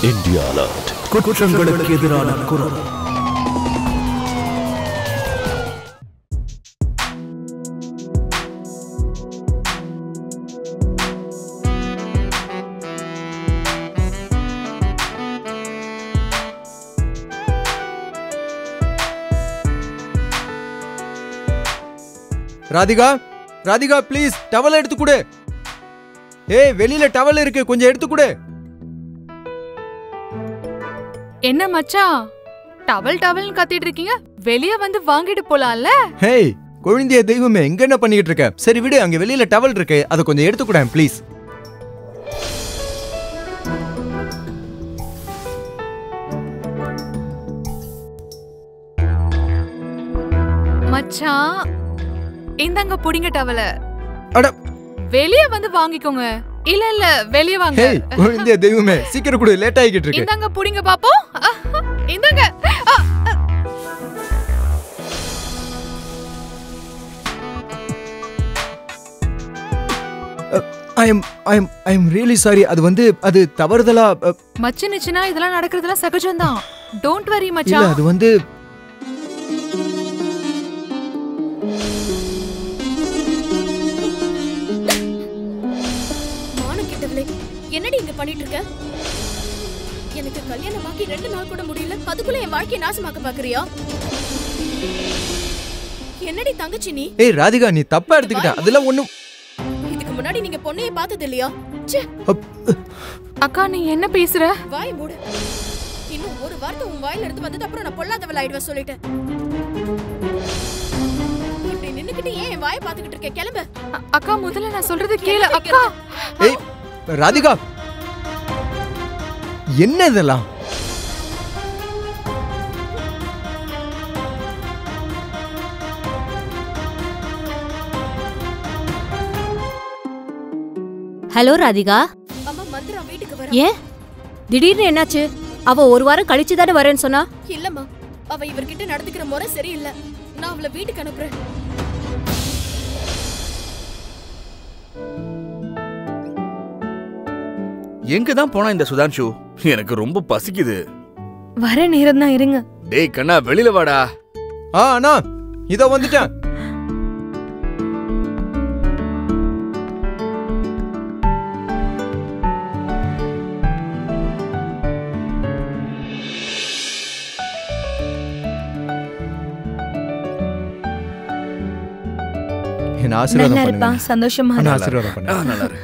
India Alert. குற்றங்களுக்கு எதிரான குரல். ராதிகா, ராதிகா ப்ளீஸ் டவல் எடுத்து கொடு. ஏய் வெளியில டவல் இருக்கு, கொஞ்சம் எடுத்து கொடு. என்ன மச்சான் டவல் டவல்னு கத்திட்டு இருக்கீங்க? வெளிய வந்து வாங்கிட்டு போலாம்ல. ஹேய் குழந்தைய தெய்வமே, எங்க என்ன பண்ணிட்டு இருக்க? சரி விடு, அங்க வெளியில டவல் இருக்கு, அதை கொஞ்சம் எடுத்து கொடு ப்ளீஸ். மச்சான் இந்தங்க புடிங்க டவல. அட வெளிய வந்து வாங்கிக்கோங்க. இல்ல இல்ல வெளிய வாங்க. ஹேய் குழந்தைய தெய்வமே, சீக்கிரம் கொடு, லேட் ஆகிட்டு இருக்கு. இந்தங்க புடிங்க பாப்போம். இந்தங்க. I am really sorry. அது தவறுதலா. மச்சனிச்சுனா இதெல்லாம் நடக்கிறதுலாம் சகஜம்தான். டோன்ட் வரி இல்ல மச்சான். அது என்னடி இங்க பண்ணிட்டு இருக்க? எனக்கு கல்யாணமாக்கி 2 நாள் கூட முடியல, அதுக்குள்ள என் வாழ்க்கையை நாசமாக்க பாக்குறியா? என்னடி தங்கச்சி நீ? ஏய் ராதிகா, நீ தப்பா எடுத்துக்கிட்ட. அதெல்லாம் ஒண்ணும். இதுக்கு முன்னாடி நீங்க பொண்ணையே பார்த்தது இல்லையா? அக்கா நீ என்ன பேசுற? வாய் மூடு. இன்னும் ஒரு வார்த்தை உன் வாயில இருந்து வந்தது அப்புறம் நான் பொல்லாதவள் ஆயிடுவேன் சொல்லிட்டேன். இப்படி நின்னுக்கிட்டு ஏன் என் வாயை பார்த்துக்கிட்டு இருக்க? கிளம்பு. அக்கா முதல்ல நான் சொல்றது கேளு அக்கா. ஏய் ராதிகா, என்ன இதெல்லாம்? ஹலோ ராதிகா. அம்மா மந்திரா வீட்டுக்கு வர. ஏன் திடீர்னு என்னாச்சு? அவ ஒரு வாரம் கழிச்சு தானே வரேன்னு சொன்னா. இல்லம்மா, அவ இவர்கிட்ட நடந்துக்கிற முறை சரியில்லை. நான் அவளை வீட்டுக்கு அனுப்புறேன். எங்க தான் போனா இந்த சுதான்ஷு? எனக்கு ரொம்ப பசிக்குது. வர நேரம் தான் இருங்க. டேய் கண்ணா, வெளியில வாடா. அண்ணா இதோ வந்துட்டேன். என்ன ஆசீர்வாதம் பண்ணுங்க. சந்தோஷமா என்ன ஆசீர்வாதம் பண்ணுங்க. நல்லா இரு.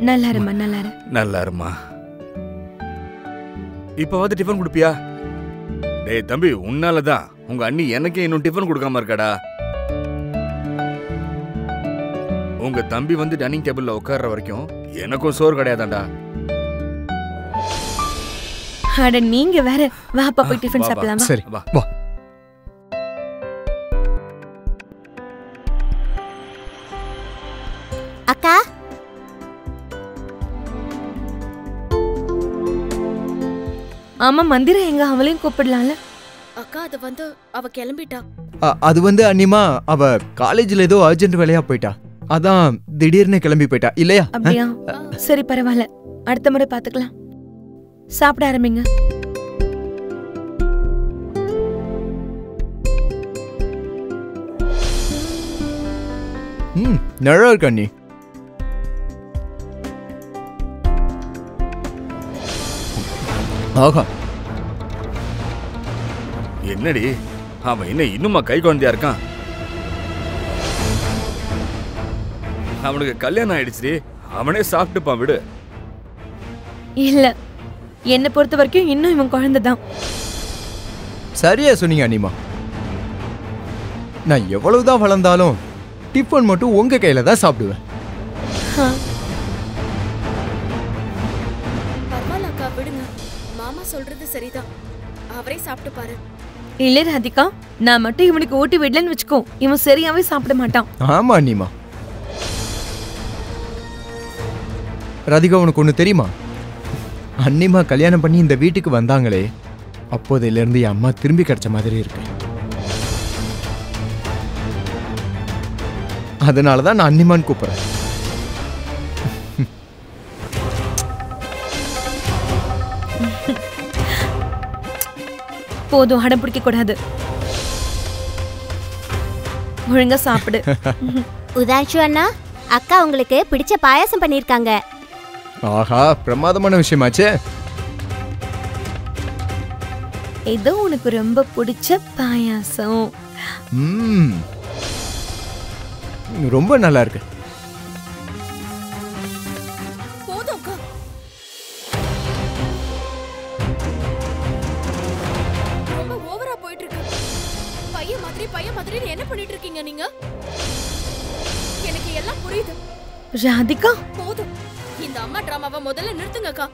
நல்லா இருமா, நல்லா இரு. நல்லா இருமா. இப்ப வந்து டிஃபன் குடுப்பியா? டேய் தம்பி, உன்னாலதான் உங்க அண்ணி எனக்கே இன்னும் டிஃபன் கொடுக்காம இருக்காடா. உங்க தம்பி வந்து டைனிங் டேபிள்ல உட்கார்ற வரைக்கும் எனக்கும் சோறு கிடையாதாண்டா. அட நீங்க வேற. வா அப்பா போய் டிஃபன் சாப்பிடலாம். சரி வா வா. அக்கா ஆமா மந்திர எங்க அவளையும் கூப்பிடலாம்ல. அக்கா அது வந்து அவ கிளம்பிட்டா. அது அண்ணிமா, அவ காலேஜ்ல ஏதோ அர்ஜென்ட் வேலையா போயிட்டா. அதான் திடீர்னு கிளம்பி போயிட்டா இல்லையா? அப்படியா? சரி பரவாயில்ல, அடுத்த முறை பாத்துக்கலாம். சாப்பிட ஆரம்பிங்க. நல்லா இருக்கு அண்ணி. ஆஹா, என்னடி அவன் என்ன இன்னுமா கை குழந்தையா இருக்கான்? அவனுக்கு கல்யாணம் ஆயிடுச்சு, அவனே சாப்பிட்டுப்பான், விடு. இல்ல, என்ன பொறுத்த வரைக்கும் இன்னும் இவன் குழந்தைதான். சரியா சொன்னீங்க அண்ணிமா. நான் எவ்வளவுதான் வளர்ந்தாலும் டிஃபன் மட்டும் உங்க கையில தான் சாப்பிடுவேன். பரவாயில்ல அக்கா, விடுங்க. மாமா சொல்றது சரிதான், அவரே சாப்பிட்டு பாரு. இல்ல ராதிகா, நான் மட்டும் இவனுக்கு ஊட்டி விடலன்னு வச்சுக்கோ, இவன் சரியாவே சாப்பிட மாட்டான். ஆமா அண்ணிமா. ராதிகா, உனக்கு ஒண்ணு தெரியுமா? அண்ணிமா கல்யாணம் பண்ணி இந்த வீட்டுக்கு வந்தாங்களே, அப்போதையில இருந்து என் அம்மா திரும்பி கிடைச்ச மாதிரி இருக்கு. அதனாலதான் நான் அண்ணிமான்னு கூப்பிடுறேன். போதும், அடம் பிடிக்க கூடாது. ஒழுங்கா சாப்பிடு. உதான்ஷு அண்ணா, அக்கா உங்களுக்கு பிடிச்ச பாயாசம் பண்ணிருக்காங்க. ஆஹா, பிரமாதமான விஷயமாச்சே. ஏதோ உனக்கு ரொம்ப பிடிச்ச பாயாசம். ரொம்ப நல்லா இருக்கு. போதும் அக்கா. ரொம்ப ஓவரா போயிட்டு இருக்கு. பையன் மாதிரி என்ன பண்ணிட்டு இருக்கீங்க நீங்க? எனக்கு எல்லாம் புரியுது. ராதிகா, போதும். இந்த அம்மா டிராமாவை முதல்ல நிறுத்துங்க அக்கா.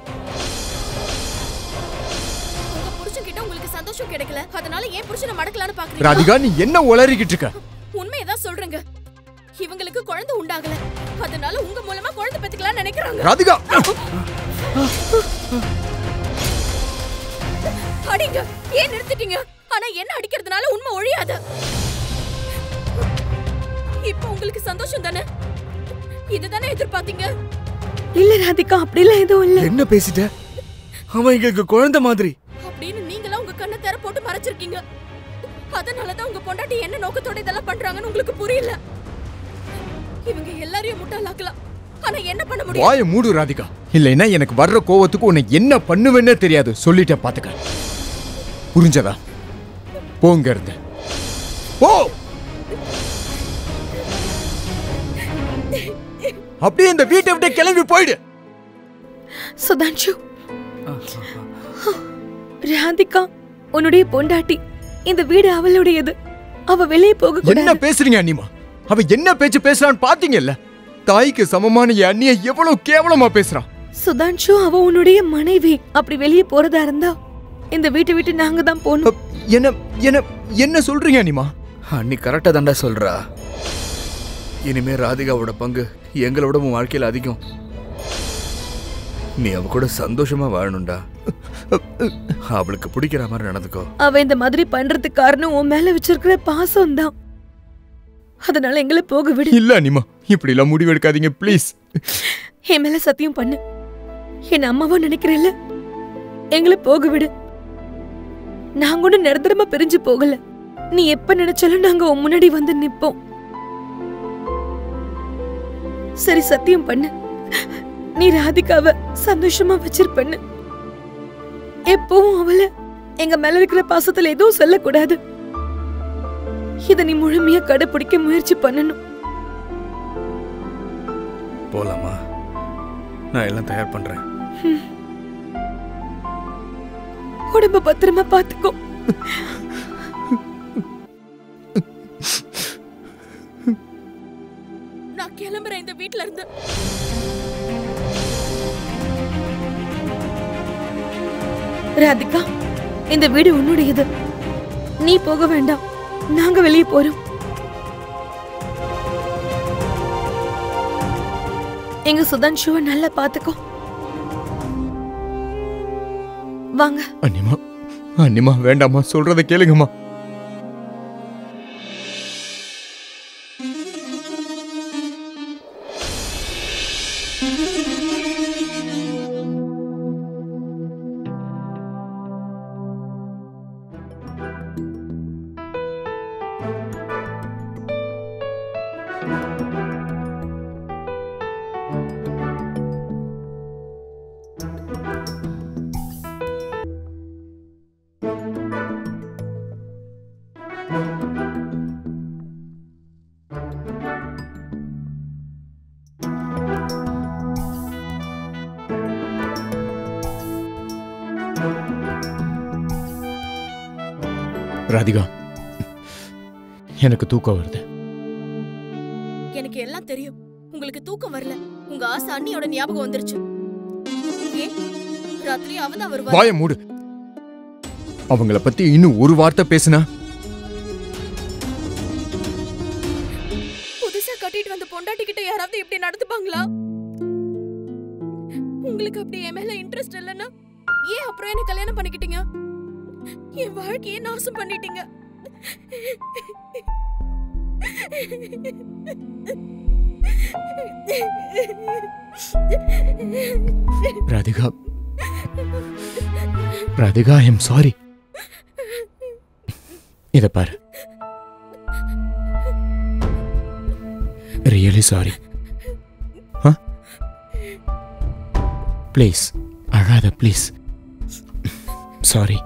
உங்க புருஷன்கிட்ட உங்களுக்கு சந்தோஷம் கிடைக்கல, அதனால ஏன் புருஷனை மடக்கலான்னு பாக்குறீங்க? ராதிகா, நீ என்ன உளறிக்கிட்டு இருக்க? உண்மையதான் சொல்றேங்க. இவங்களுக்கு குழந்தை உண்டாகல, அதனால உங்க மூலமா குழந்தை பெத்துக்கலாம்னு நினைக்கிறாங்க. ராதிகா, அடிங்க. ஏன் நிறுத்திட்டீங்க? ஆனா என்ன அடிக்கிறதுனால உண்மை ஒழியாது. இப்ப உங்களுக்கு சந்தோஷம் தானே? இதுதானே எதிர்பார்த்தீங்க? இல்ல ராதிகா, அப்படிலாம் எதுவும் இல்ல. என்ன பேசிட்ட? அவன் எங்களுக்கு குழந்தை மாதிரி அப்படின்னு நீங்களா உங்க கண்ணை திற போட்டு மறைச்சிருக்கீங்க. அதனாலதான் உங்க பொண்டாட்டி என்ன நோக்கத்தோட இதெல்லாம் பண்றாங்கன்னு உங்களுக்கு புரியல. இவங்க எல்லாரையும் முட்டாளாக்கலாம், ஆனா என்ன பண்ண முடியும்? வாயை மூடு ராதிகா. இல்லைன்னா எனக்கு வர்ற கோவத்துக்கு உன்னை என்ன பண்ணுவேன்னே தெரியாது. சொல்லிட்ட பாத்துக்க. புரிஞ்சதா? போங்க இருந்த போ. அப்படியே இந்த வீட்டை விட்டு கிளம்பி போயிடு. சுதான்ஷு, ராதிகா உன்னுடைய பொண்டாட்டி. இந்த வீடு அவளுடையது. அவ வெளியே போக என்ன கூடாது. பேசுறீங்க அண்ணிமா? அவ என்ன பேச்சு பேசுறான்னு பாத்தீங்கல்ல? தாய்க்கு சமமான என் அண்ணிய எவ்வளவு கேவலமா பேசுறான். சுதான்ஷு, அவ உன்னுடைய மனைவி. அப்படி வெளியே போறதா இருந்தா இந்த வீட்டை விட்டு நாங்க தான் போகணும். என்ன என்ன என்ன சொல்றீங்க அண்ணிமா? அண்ணி கரெக்டா தாண்டா சொல்றா. இனிமே ராதிகாவோட பங்கு எங்களோட உன் வாழ்க்கையில அதிகம். நீ அவ கூட சந்தோஷமா வாழணும்டா. அவளுக்கு பிடிக்கிற மாதிரி நடந்துக்கோ. அவ இந்த மாதிரி பண்றதுக்கு காரணம் உன் மேல வச்சிருக்கிற பாசம் தான். அதனால எங்களை போக விடு. இல்ல அண்ணிமா, இப்படி எல்லாம் முடிவு எடுக்காதீங்க ப்ளீஸ். என் மேல சத்தியம் பண்ணு. என் அம்மாவா நினைக்கிறேன்ல, எங்களை போக விடு. நாங்க ஒண்ணு நிரந்தரமா பிரிஞ்சு போகல. நீ எப்ப நினைச்சாலும் நாங்க உன் முன்னாடி வந்து நிப்போம். சரி, சத்தியம் பண்ணு. நீ ராதிகாவை சந்தோஷமா வச்சிருப்பண்ணு. எப்பவும் அவளை எங்க மேல இருக்கிற பாசத்துல எதுவும் சொல்லக்கூடாது. இத நீ முழுமையா கடைபிடிக்க முயற்சி பண்ணணும். போலாமா? நான் எல்லாம் தயார் பண்றேன். உடம்ப பத்திரமா பாத்துக்கோ. நான் கிளம்புறேன் இந்த வீட்ல இருந்து. ராதிகா, இந்த வீடு உன்னுடையது. நீ போக வேண்டாம். நாங்க வெளியே போறோம். எங்க சுதான்ஷுவை நல்லா பாத்துக்கோ. வாங்க. அண்ணிமா, அண்ணிமா வேண்டாமா, சொல்றத கேளுங்கம்மா. ராதிகா, எனக்கு தூக்கம் வருது. எனக்கு எல்லாம் தெரியும். உங்களுக்கு தூக்கம் வரல. உங்க ஆசை அண்ணியோட ஞாபகம் வந்துருச்சு. ஏன் ராத்திரி அவதான் வருவா. வாயை மூடு. அவங்கள பத்தி இன்னும் ஒரு வார்த்தை பேசுனா புதுசா கட்டிட்டு வந்த பொண்டாட்டி கிட்ட யாராவது இப்படி நடந்துப்பாங்களா? உங்களுக்கு அப்படி என் மேல இன்ட்ரெஸ்ட் இல்லைன்னா ஏன் அப்புறம் என்ன கல்யாணம் பண்ணிக்கிட்டீங்க? என் வாழ்க்கையை நாசம் பண்ணிட்டீங்க. Radhika, Radhika, I am sorry. இத பாரு, ரியலி சாரி. ப்ளீஸ் அழாத, ப்ளீஸ். சாரி.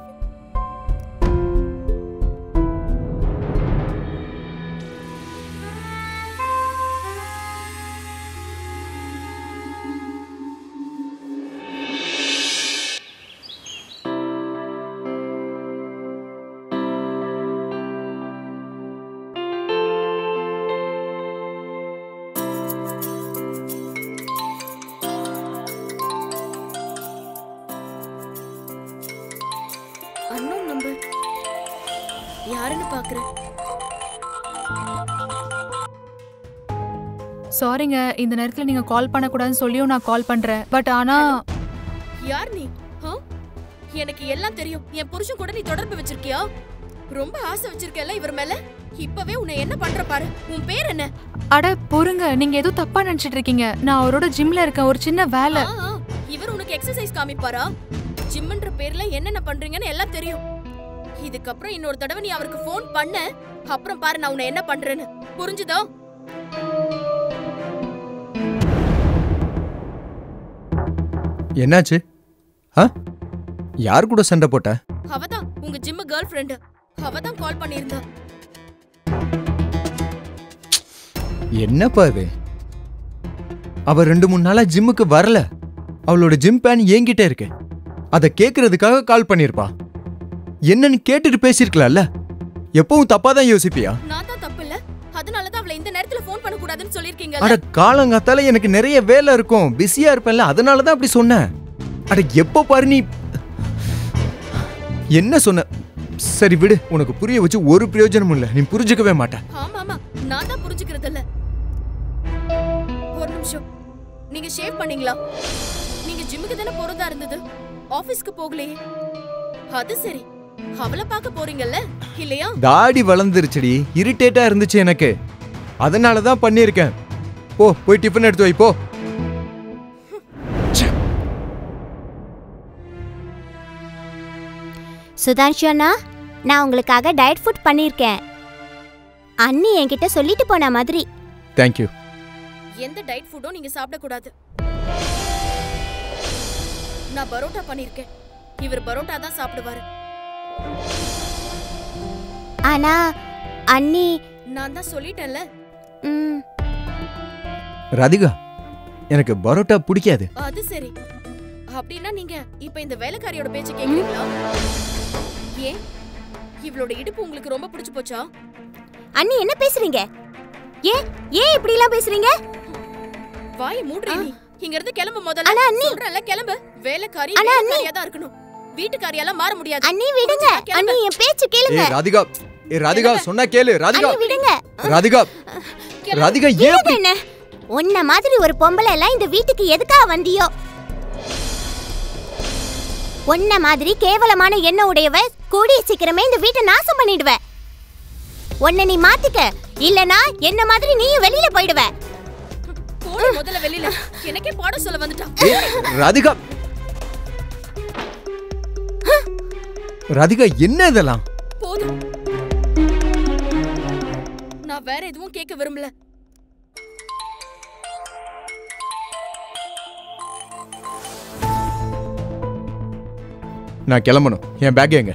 அன்னோன் நம்பர் யாருன்னு பாக்குறேன். சாரிங்க, இந்த நேரத்துல நீங்க கால் பண்ணக்கூடாதுன்னு சொல்லியும் நான் கால் பண்றேன். பட் ஆனா யார் நீ? எனக்கு எல்லாம் தெரியும். என் புருஷன் கூட நீ தொடர்பு வச்சிருக்கியா? ரொம்ப ஆசை வச்சிருக்கல இவர் மேல. இப்பவே உன்னை என்ன பண்ற பாரு. உன் பேர் என்ன? அட பொறுங்க, நீங்க ஏதோ தப்பா நினைச்சிட்டு இருக்கீங்க. நான் அவரோட ஜிம்ல இருக்கேன், ஒரு சின்ன வேலை. இவர் உனக்கு எக்ஸசைஸ் காமிப்பாரா? ஜிம்ன்ற பேர்ல என்னென்ன பண்றீங்கன்னு எல்லாம் தெரியும். இதுக்கப்புறம் இன்னொரு தடவை நீ அவருக்கு ஃபோன் பண்ண, அப்புறம் பாரு நான் உன்னை என்ன பண்றேன்னு. புரிஞ்சுதா? என்னாச்சு? யார் கூட சண்டை போட்ட? அவதான் உங்க ஜிம் கேர்ள் ஃப்ரெண்ட். அவதான் கால் பண்ணியிருந்தா. என்னப்பா இது? அவ 2-3 நாளா ஜிம்முக்கு வரல. அவளோட ஜிம் பேன் என்கிட்ட இருக்கு. அதை கேட்கறதுக்காக கால் பண்ணிருப்பா. என்னன்னு கேட்டுட்டு பேசிருக்கலாம்ல. எப்பவும் தப்பா தான் யோசிப்பியா? நான் தான் தப்பு இல்ல. அதனாலதான் அவளை இந்த நேரத்துல ஃபோன் பண்ண கூடாதுன்னு சொல்லிருக்கீங்க. அட காலங்காத்தால எனக்கு நிறைய வேலை இருக்கும், பிஸியா இருப்பேன்ல, அதனாலதான் அப்படி சொன்னேன். அட எப்ப பாரு நீ என்ன சொன்ன? சரி விடு, உனக்கு புரிய வச்சு ஒரு பிரயோஜனமும் இல்ல. நீ புரிஞ்சுக்கவே மாட்ட. ஆமா ஆமா, நான் தான் புரிஞ்சுக்கிறது இல்ல. ஒரு நிமிஷம், நீங்க ஷேவ் பண்ணீங்களா? நீங்க ஜிம்முக்கு தானே போறதா இருந்தது, ஆபீஸ்க்கு போகலையே. அது சரி, அவளை பார்க்க போறீங்கல்ல இல்லையா? தாடி வளர்ந்துருச்சுடி, இரிட்டேட்டா இருந்துச்சு எனக்கு, அதனாலதான் பண்ணிருக்கேன். போய் டிஃபன் எடுத்து வை போ. சுதான்ஷு அண்ணா, நான் உங்களுக்காக டயட் ஃபுட் பண்ணியிருக்கேன். அண்ணி என்கிட்ட சொல்லிட்டு போன மாதிரி. தேங்க்யூ. எந்த டயட் ஃபுட்டும் நீங்க சாப்பிட கூடாது. நான் பரோட்டா பண்ணிருக்கேன். இவர் பரோட்டா தான் சாப்பிடுவாரு. ஆனா அண்ணி, நான் தான் சொல்லிட்டேன்ல. ராதிகா, எனக்கு பரோட்டா பிடிக்காது. அது சரி, அப்படின்னா நீங்க இப்ப இந்த வேலைக்காரியோட பேச்ச கேக்குறீங்களா? ஏன் இவளோட இடுப்பு உங்களுக்கு ரொம்ப பிடிச்சு போச்சா? அண்ணி என்ன பேசுறீங்க? ஏன் இப்படி எல்லாம் பேசுறீங்க? வாயை மூடுறீ நீ. இங்க இருந்து கிளம்பு முதல்ல. அண்ணா அண்ணி, சொல்றல கிளம்பு. வேலைக்காரி வேலைக்காரியா தான் இருக்கணும். வீட்டுக்காரியால மாற முடியாது. அண்ணி விடுங்க. அண்ணி என் பேச்ச கேளுங்க. ராதிகா சொன்னா கேளு. ராதிகா விடுங்க. ராதிகா ஏன் என்ன? உன்ன மாதிரி ஒரு பொம்பளை எல்லாம் இந்த வீட்டுக்கு எதுக்காக வந்தியோ? உன்ன மாதிரி கேவலமான எண்ணம் உடையவ கூடிய சீக்கிரமே இந்த வீட்டை நாசம் பண்ணிடுவ. உன்னை நீ மாத்திக்க, இல்லனா என்ன மாதிரி நீயும் வெளியில போயிடுவ. போடு முதல்ல வெளியில. எனக்கே பாடம் சொல்ல வந்துட்டான். ராதிகா என்ன இதெல்லாம்? போதும், நான் வேற எதுவும் கேட்க விரும்பல. நான் கிளம்பணும். என் பேக் எங்க?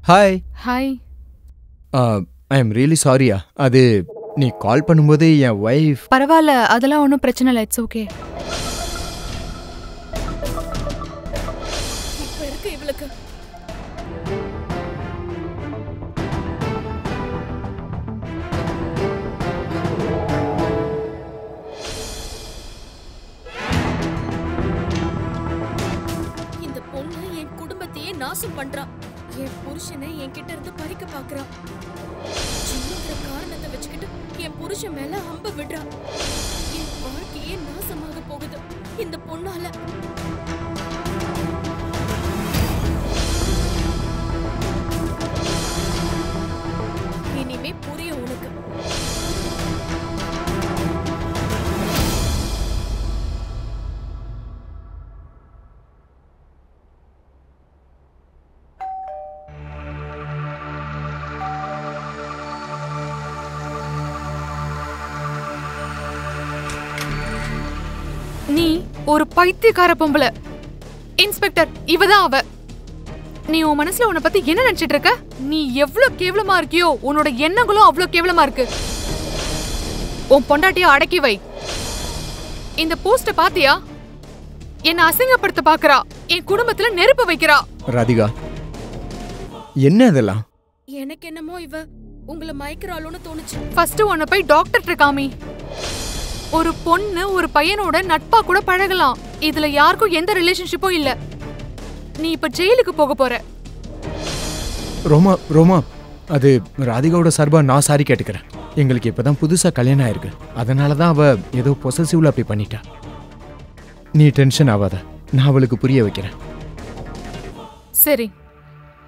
Hi. Hi. I am really சாரியா. அது நீ கால் பண்ணும்போது என் வைஃப். பரவாயில்ல, அதெல்லாம் ஒன்றும் பிரச்சனை இல்லை. It's okay. இப்ப இருக்கு இவளுக்கு. இந்த பொண்ணு என் குடும்பத்தையே நாசம் பண்றா. என் புருஷனை என்கிட்ட இருந்து பறிக்க பாக்குறா. சின்னங்கிற காரணத்தை வச்சுக்கிட்டு என் புருஷன் மேல அம்ப விடுறா. என் வாழ்க்கையே நாசமாக போகுது இந்த பொண்ணால. ஒரு பைத்தியக்கார பொம்பளை. இன்ஸ்பெக்டர், இவதான் அவ. நீ உன் மனசுல உன்னை பத்தி என்ன நினைச்சிட்டு இருக்க? நீ எவ்வளவு கேவலமா இருக்கியோ உன்னோட எண்ணங்களும் அவ்வளவு கேவலமா இருக்கு. உன் பொண்டாட்டிய அடக்கி வை. இந்த போஸ்ட பாத்தியா? என்ன அசிங்கப்படுத்த பாக்குறா. என் குடும்பத்துல நெருப்பு வைக்கிறா. ராதிகா, என்ன இதெல்லாம்? எனக்கு என்னமோ இவ உங்களை மயக்கிறாளோன்னு தோணுச்சு. ஃபர்ஸ்ட் உன்னை போய் டாக்டர் காமி. ஒரு பொண்ணு ஒரு பையனோட நட்பா கூட பழகலாம். இதுல யாருக்கும் எந்த ரிலேஷன்ஷிப்பும் இல்ல. நீ இப்ப ஜெயிலுக்கு போக போற. ரோமா ரோமா, அது ராதிகாவோட சார்பா நான் சாரி கேட்டுக்கிறேன். எங்களுக்கு இப்பதான் புதுசா கல்யாணம் ஆயிருக்கு. அதனாலதான் அவ ஏதோ பொசசிவ்ல அப்படி பண்ணிட்டா. நீ டென்ஷன் ஆகாத, நான் அவளுக்கு புரிய வைக்கிறேன். சரி,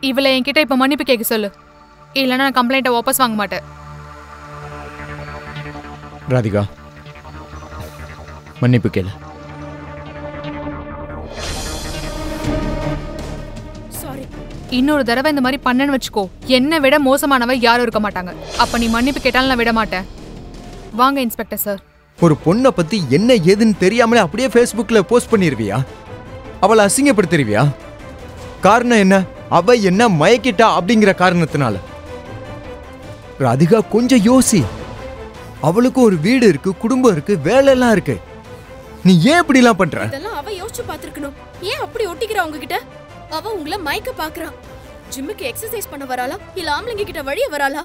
இவளை என்கிட்ட இப்ப மன்னிப்பு கேட்க சொல்லு. இல்லைன்னா நான் கம்ப்ளைண்ட்டை வாபஸ் வாங்க மாட்டேன். ராதிகா, மன்னிப்பு கேளு. சாரி. இன்னொரு தடவை இந்த மாதிரி பண்ணன்னு வச்சுக்கோ, என்னை விட மோசமானவ யாரும் இருக்க மாட்டாங்க. அப்ப நீ மன்னிப்பு கேட்டாலும் நான் விட மாட்டேன். வாங்க இன்ஸ்பெக்டர் சார். ஒரு பொண்ணை பத்தி என்ன ஏதுன்னு தெரியாமலே அப்படியே ஃபேஸ்புக்ல போஸ்ட் பண்ணிருவியா? அவளை அசிங்கப்படுத்திருவியா? காரணம் என்ன? அவ என்ன மயக்கிட்டா அப்படிங்கிற காரணத்தினால. ராதிகா, கொஞ்சம் யோசி. அவளுக்கு ஒரு வீடு இருக்கு, குடும்பம் இருக்கு, வேலை எல்லாம் இருக்கு. நீ ஏன் இப்படி எல்லாம் பண்ற? இதெல்லாம் அவ யோசிச்சு பாத்துக்கணும். ஏன் அப்படி ஒட்டிக்கிறா உங்ககிட்ட? அவ உங்களை மயக்க பாக்குறா. ஜிம்முக்கு எக்ஸசைஸ் பண்ண வராளா இல்ல ஆம்பளைங்க கிட்ட வழிய வராளா?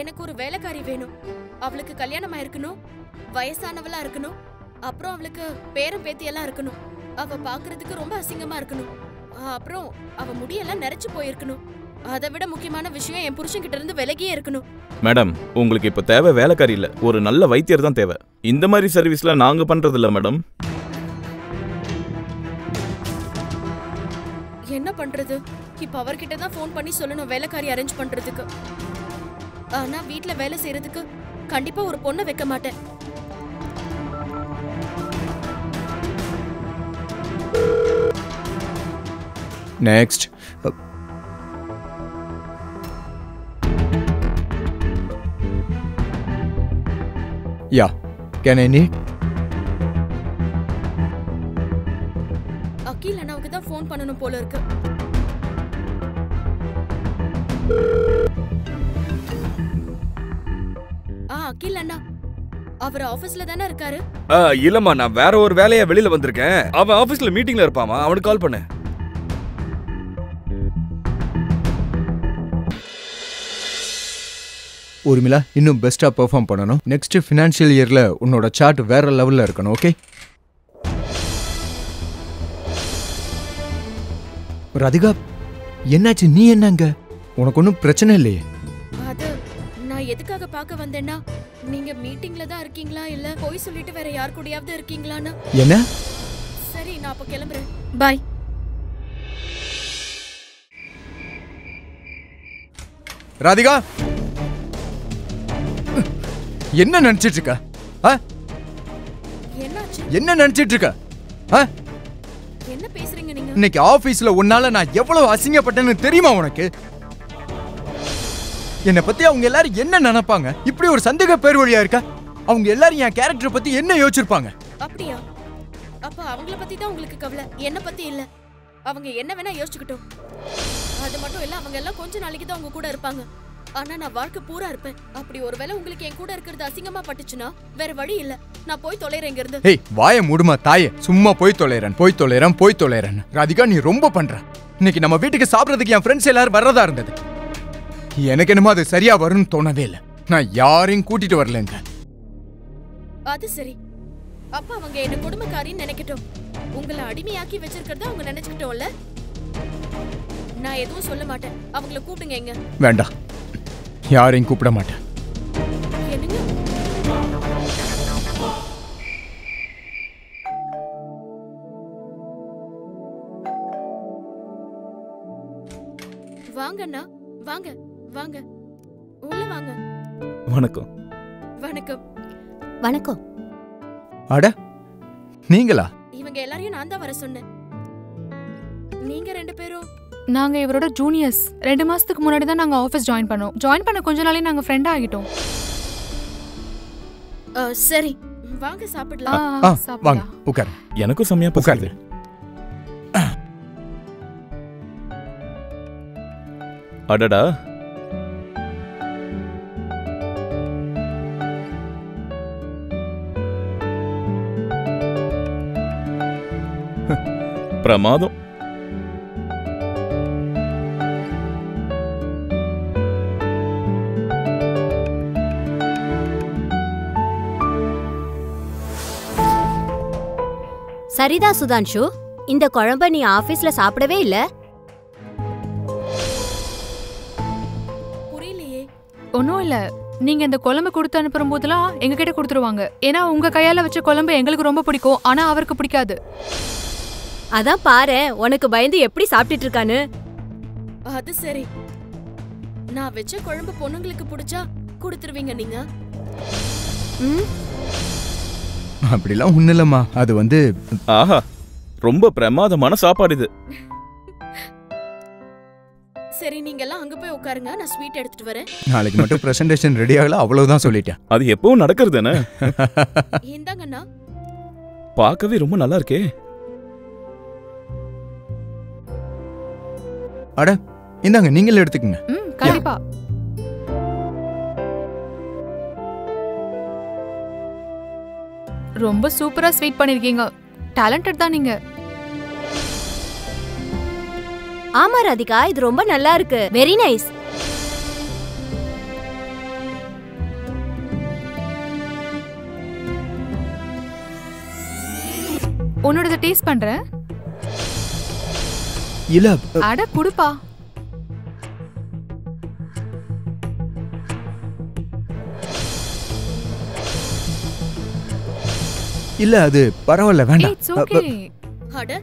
எனக்கு ஒரு வேலைக்காரி வேணும். அவளுக்கு கல்யாணம் ஆயிருக்கணும், வயசானவளா இருக்கணும், அப்புறம் அவளுக்கு பேரம் பேத்தி எல்லாம் இருக்கணும். அவ பாக்குறதுக்கு ரொம்ப அசிங்கமா இருக்கணும். அப்புறம் அவ முடியெல்லாம் நரைச்சு போயிருக்கணும். அதை விட முக்கியமான விஷயம் என் புருஷன் கிட்ட இருந்து விலகியே இருக்கணும். மேடம், உங்களுக்கு இப்ப தேவை வேலைக்காரி இல்ல, ஒரு நல்ல வைத்தியர் தான் தேவை. இந்த மாதிரி சர்வீஸ்ல நாங்க பண்றது இல்ல மேடம். என்ன பண்றது? இப்ப அவர்கிட்ட தான் ஃபோன் பண்ணி சொல்லணும் வேலைக்காரி அரேஞ்ச் பண்றதுக்கு. ஆனா வீட்ல வேலை செய்யறதுக்கு கண்டிப்பா ஒரு பொண்ணை வைக்க மாட்டேன். Next. Yeah, can I need? Akhil அண்ணாவுக்கு தான் ஃபோன் பண்ணணும் போல இருக்கு. அகில் அண்ணா, அவர் ஆபீஸ்ல தானே இருக்காரு? இல்லம்மா, நான் வேற ஒரு வேலையா வெளியில வந்திருக்கேன். அவன் ஆபீஸ்ல மீட்டிங்ல இருப்பாமா, அவனுக்கு கால் பண்ணு. ஊர்மிளா, இன்னும் பெஸ்டா பெர்ஃபார்ம் பண்ணணும். நெக்ஸ்ட் ஃபினான்ஷியல் இயர்ல உன்னோட சார்ட் வேற லெவல்ல இருக்கணும். ஓகே ராதிகா, என்னாச்சு? நீ என்னங்க? உனக்கு ஒன்றும் பிரச்சனை இல்லையே? அது நான் எதுக்காக பார்க்க வந்தேன்னா, நீங்க மீட்டிங்ல தான் இருக்கீங்களா இல்ல போய் சொல்லிட்டு வேற யார் கூடயாவது இருக்கீங்களான்னு. என்ன? சரி, நான் அப்ப கிளம்புறேன். பாய். ராதிகா, என்ன நினைச்சிட்டு இருக்க? என்னாச்சு? என்ன நினைச்சிட்டு இருக்க? என்ன பேசுறீங்க நீங்க? இன்னைக்கு ஆபீஸ்ல உன்னால நான் எவ்வளவு அசிங்கப்பட்டேன்னு தெரியுமா உனக்கு? என்னை பத்தி அவங்க எல்லாரும் என்ன நினைப்பாங்க? இப்படி ஒரு சந்தேக பேர் வழியா இருக்க. அவங்க எல்லாரும் என் கேரக்டரை பத்தி என்ன யோசிச்சிருப்பாங்க? அப்படியா? அப்ப அவங்கள பத்தி தான் உங்களுக்கு கவலை, என்ன பத்தி இல்ல. அவங்க என்ன வேணா யோசிச்சுக்கிட்டோம். அது மட்டும் இல்ல, அவங்க எல்லாம் கொஞ்ச நாளைக்கு தான் உங்க கூட இருப்பாங்க. ஆனா நான் வாழ்க்கை பூரா இருப்பேன். அப்படி ஒருவேளை உங்களுக்கு என் கூட இருக்கிறது அசிங்கமா பட்டுச்சுன்னா வேற வழி இல்ல, நான் போய் தொலைறேன் இங்க இருந்து. ஏய், வாயை மூடுமா தாயே. சும்மா போய் தொலைறேன். ராதிகா, நீ ரொம்ப பண்ற. இன்னைக்கு நம்ம வீட்டுக்கு சாப்பிடறதுக்கு என் ஃப்ரெண்ட்ஸ் எல்லாரும் வர்றதா இருந்தது. எனக்கு என்னமோ அது சரியா வரும்னு தோணவே இல்லை. நான் யாரையும் கூட்டிட்டு வரலங்க. அது சரி, அப்ப அவங்க என்ன குடும்பக்காரின்னு நினைக்கட்டும். உங்களை அடிமையாக்கி வச்சிருக்கிறத அவங்க நினைச்சுக்கிட்டோம்ல. நான் எதுவும் சொல்ல மாட்டேன். அவங்கள கூப்பிடுங்க. எங்க? வேண்டாம், யாரையும் கூப்பிட மாட்டேன். என்னங்க? வாங்க அண்ணா, வாங்க வாங்க, உள்ள வாங்க. வணக்கம். வணக்கம். வணக்கம். அட நீங்களா? இவங்க எல்லாரையும் நான் தான் வர சொன்னேன். நீங்க 2 பேரும் நாங்க இவரோட ஜூனியர்ஸ். 2 மாசத்துக்கு முன்னாடி தான் நாங்க ஆபீஸ் ஜாயின் பண்ணோம். ஜாயின் பண்ண கொஞ்ச நாளே நாங்க ஃப்ரெண்ட் ஆகிட்டோம். சரி, வாங்க சாப்பிடலாம். வாங்க சாப்பிடலாம். உட்காரு. எனக்கும் செம்மையா பசிக்குது. அடடா, பிரமாதம். சரிதா சுதான்ஷு, இந்த குழம்ப நீ ஆபீஸ்ல சாப்பிடவே இல்ல. புரியலையே. ஒன்னும் இல்ல, நீங்க இந்த குழம்பு கொடுத்து அனுப்புற போதெல்லாம் எங்க கிட்ட கொடுத்துருவாங்க. ஏன்னா உங்க கையால வச்ச குழம்பு எங்களுக்கு ரொம்ப பிடிக்கும், ஆனா அவருக்கு பிடிக்காது. அதான் பாரு, உனக்கு பயந்து எப்படி சாப்பிட்டுட்டு இருக்கான்னு. அது சரி, நான் வச்ச குழம்பு பொண்ணுங்களுக்கு பிடிச்சா கொடுத்துருவீங்க நீங்க? அப்படிலாம் ஒண்ணு இல்லம்மா, அது வந்து ஆஹா, ரொம்ப பிரமாதமான சாப்பாடு இது. சரி, நீங்க எல்லாம் அங்க போய் உட்காருங்க, நான் ஸ்வீட் எடுத்துட்டு வரேன். நாளைக்கு மட்டும் பிரசன்டேஷன் ரெடி ஆகல, அவ்வளவுதான் சொல்லிட்டேன். அது எப்பவும் நடக்கிறது தானே. இந்தாங்கண்ணா. பார்க்கவே ரொம்ப நல்லா இருக்கே. அட இந்தாங்க, நீங்களே எடுத்துக்கங்க. கண்டிப்பா. ரொம்ப சூப்பரா ஸ்வீட் பண்ணிருக்கீங்க. டேலண்டட் தான் நீங்க. ஆமா ராதிகா, இது ரொம்ப நல்லா இருக்கு. Very nice. உன்னோட டேஸ்ட் பண்றேன். இல்ல அட குடுப்பா. இல்ல அது பரவாயில்ல, வேண்டாம். It's okay. அட,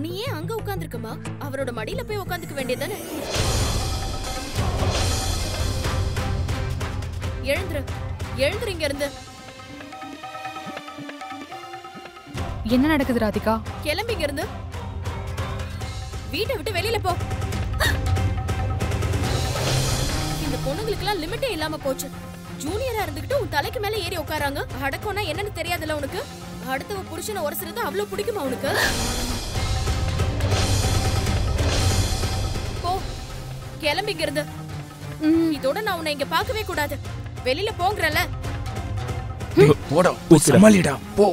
நீ ஏன் அங்க உட்கார்ந்திருக்கமா? அவரோட மடியில போய் உட்கார்ந்துக்க வேண்டியதானே? எழுந்துரு, எழுந்துரு இங்க இருந்து. என்ன நடக்குது ராதிகா? கிளம்பி இங்க இருந்து. வீட்டை விட்டு வெளியில போ. இந்த பொண்ணுங்களுக்கெல்லாம் லிமிட்டே இல்லாம போச்சு. ஜூனியரா இருந்துகிட்டு உன் தலைக்கு மேல ஏறி உட்காராங்க. அடக்கம்னா என்னன்னு தெரியாதுல்ல உனக்கு? அடுத்தவ புருஷனை உரசுறது அவ்வளவு பிடிக்குமா உனக்கு? போ, கிளம்பி இங்க இருந்து. இதோட நான் உன்னை இங்க பார்க்கவே கூடாது. வெளியில போங்கறல. போடா, சமாளிடா, போ.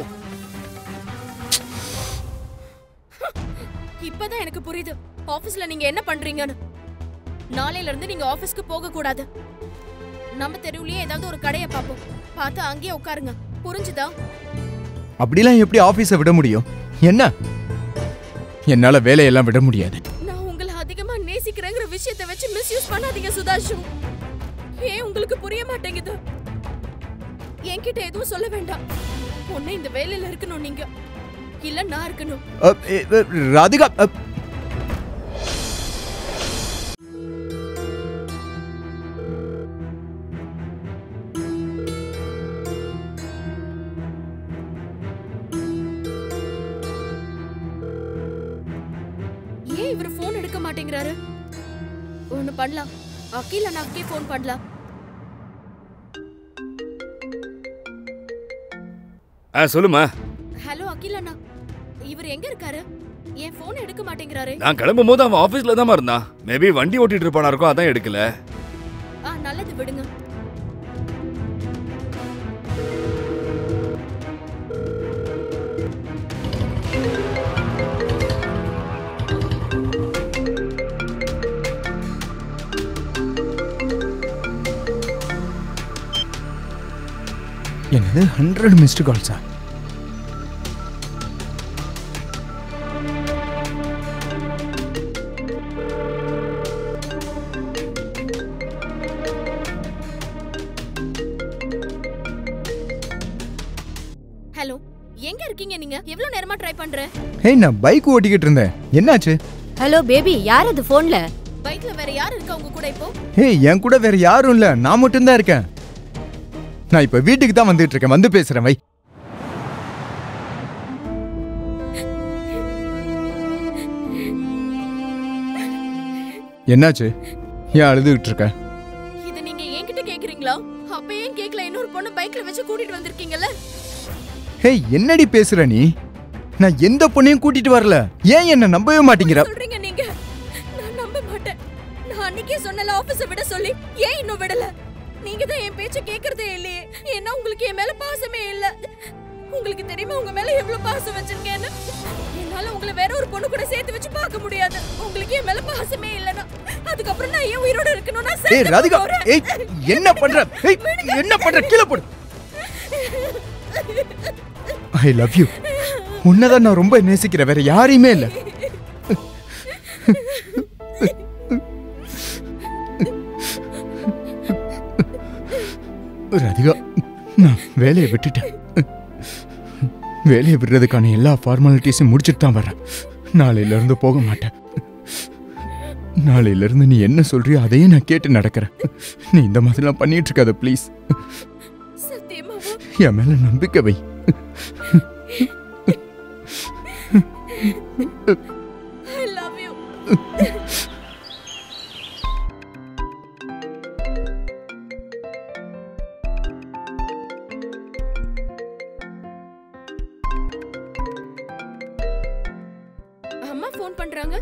இப்பதான் எனக்கு புரியுது ஆபீஸ்ல நீங்க என்ன பண்றீங்கன்னு. நாளையில இருந்து நீங்க ஆபீஸ்க்கு போக கூடாது. நம்ம தெருவுலயே ஏதாவது ஒரு கடையை பாப்போம். பார்த்து அங்கேயே உட்காருங்க. புரிஞ்சுதா? அப்படிலாம் எப்படி ஆபீஸை விட முடியும்? என்ன, என்னால வேலையெல்லாம் விட முடியாது. நான் உங்களை அதிகமா நேசிக்கிறேங்கிற விஷயத்தை வச்சு மிஸ்யூஸ் பண்ணாதீங்க சுதாஷு. ஏன் உங்களுக்கு புரிய மாட்டேங்குது? என்கிட்ட எதுவும் சொல்ல வேண்டாம். பொண்ணு இந்த வேலையில இருக்கணும் நீங்க, இல்ல நான் இருக்கணும். ராதிகா, ஏன் இவரு போன் எடுக்க மாட்டேங்கிறாரு? ஒண்ணு பண்ணலாம், அகில் அண்ணாவுக்கே போன் பண்ணலாம். சொல்லுமா. ஹலோ அகில் அண்ணா, இவர் எங்க இருக்காரு? என் போன் எடுக்க மாட்டேங்கிறாரு. நான் கிளம்பும் போது அவன் ஆபீஸ்ல தான் இருந்தான். மேபி வண்டி ஓட்டிட்டு இருப்பானா இருக்கும், அதான் எடுக்கல. நல்லது, விடுங்க. என்னது 100 மிஸ்டு கால்ஸா? இருக்கீங்க? எவ்வளவு நேரமா ட்ரை பண்றேன். ஹே, நான் பைக் ஓட்டிக்கிட்டு இருந்தேன். என்னாச்சு? ஹலோ பேபி, யார் அது போன்ல? பைக்ல வேற யார் இருக்கா உங்க கூட இப்போ? ஹே, என் கூட வேற யாரும் இல்ல, நான் மட்டும் தான் இருக்கேன். நான் இப்ப வீட்டுக்கு தான் வந்துட்டு இருக்கேன், வந்து பேசுறேன். வை. என்னாச்சு? ஏன் அழுதுகிட்டு இருக்க? இது நீங்க என்கிட்ட கேக்குறீங்களா? அப்ப ஏன் கேக்கல? இன்னொரு பொண்ணு பைக்ல வச்சு கூட்டிட்டு வந்திருக்கீங்கல்ல? ஹே, என்னடி பேசுற நீ? நான் எந்த பொண்ணையும் கூட்டிட்டு வரல. ஏன் என்ன நம்பவே மாட்டேங்கிற? சொல்றீங்க நீங்க? நான் நம்ப மாட்டேன். நான் அன்னைக்கே சொன்னல ஆபீஸை விட சொல்லி, ஏன் இன்னும் விடல? நீங்க தான் என் பேச்ச கேக்குறதே இல்லையே. ஏன்னா உங்களுக்கு என் மேல பாசமே இல்ல. உங்களுக்கு தெரியுமா உங்க மேல எவ்வளவு பாசம் வச்சிருக்கேன்னு? என்னால உங்களை வேற ஒரு பொண்ணு கூட சேர்த்து வச்சு பார்க்க முடியாது. உங்களுக்கு என் மேல பாசமே இல்லனா அதுக்கப்புறம் நான் ஏன் உயிரோட இருக்கணும்னா? ஏய் ராதிகா, ஏய் என்ன பண்ற? ஏய் என்ன பண்ற? கீழ போடு. I love you. உன்னதான் நான் ரொம்ப நேசிக்கிறேன், வேற யாரையுமே இல்ல. ராதிகா, நான் வேலையை விட்டுட்டேன். வேலையை விடுறதுக்கான எல்லா ஃபார்மாலிட்டிஸும் முடிச்சுட்டு தான் வரேன். நாளையில இருந்து போக மாட்டேன். நாளையில இருந்து நீ என்ன சொல்றியோ அதையே நான் கேட்டு நடக்கிறேன். நீ இந்த மாதிரிலாம் பண்ணிட்டு இருக்காத ப்ளீஸ். என் மேல நம்பிக்கை வை. I love you. அம்மா ஃபோன் பண்றாங்க.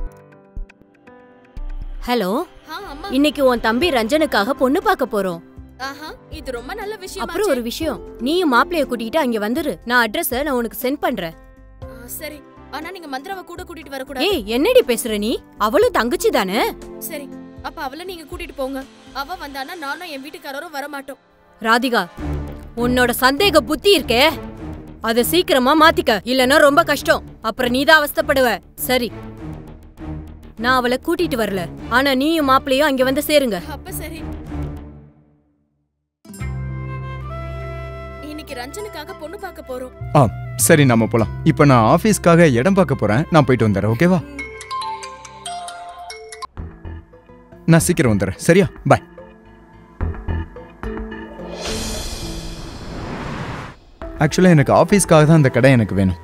ஹலோ, அம்மா. இன்னைக்கு உன் தம்பி ரஞ்சனுக்காக பொண்ணு பார்க்க போறோம். ஆஹா, இது ரொம்ப நல்ல விஷயம். அப்புறம் ஒரு விஷயம், நீயும் மாப்பிளைய கூட்டிட்டு அங்க வந்துரு. நான் அட்ரஸ நான் உனக்கு சென்ட் பண்றேன். சரி, ஆனா நீங்க மந்திராவை கூட கூட்டிட்டு வர கூடாது. ஏய், என்னடி பேசுற நீ? அவளும் தங்கச்சி தானே? சரி, அப்ப அவளை நீங்க கூட்டிட்டு போங்க. அவ வந்தானா நானும் என் வீட்டுக்காரரும் வர மாட்டோம். ராதிகா, உன்னோட சந்தேக புத்தி இருக்கே, அத சீக்கிரமா மாத்திக்க, இல்லனா ரொம்ப கஷ்டம். அப்புறம் நீதான் அவஸ்தைப்படுவ. சரி, நான் அவளை கூட்டிட்டு வரல, ஆனா நீயும் மாப்பிளையும் அங்க வந்து சேருங்க. அப்ப சரி. இன்னைக்கு ரஞ்சனுக்காக பொண்ணு பார்க்க போறோம். சரி, நாம போலாம். இப்ப நான் ஆபீஸ்க்காக இடம் பார்க்க போறேன். நான் போயிட்டு வந்துடுறேன். ஓகேவா? நான் சீக்கிரம் வந்துடுறேன். சரியா? பாய். ஆக்சுவலா எனக்கு ஆபீஸ்க்காக தான் அந்த கடை எனக்கு வேணும்.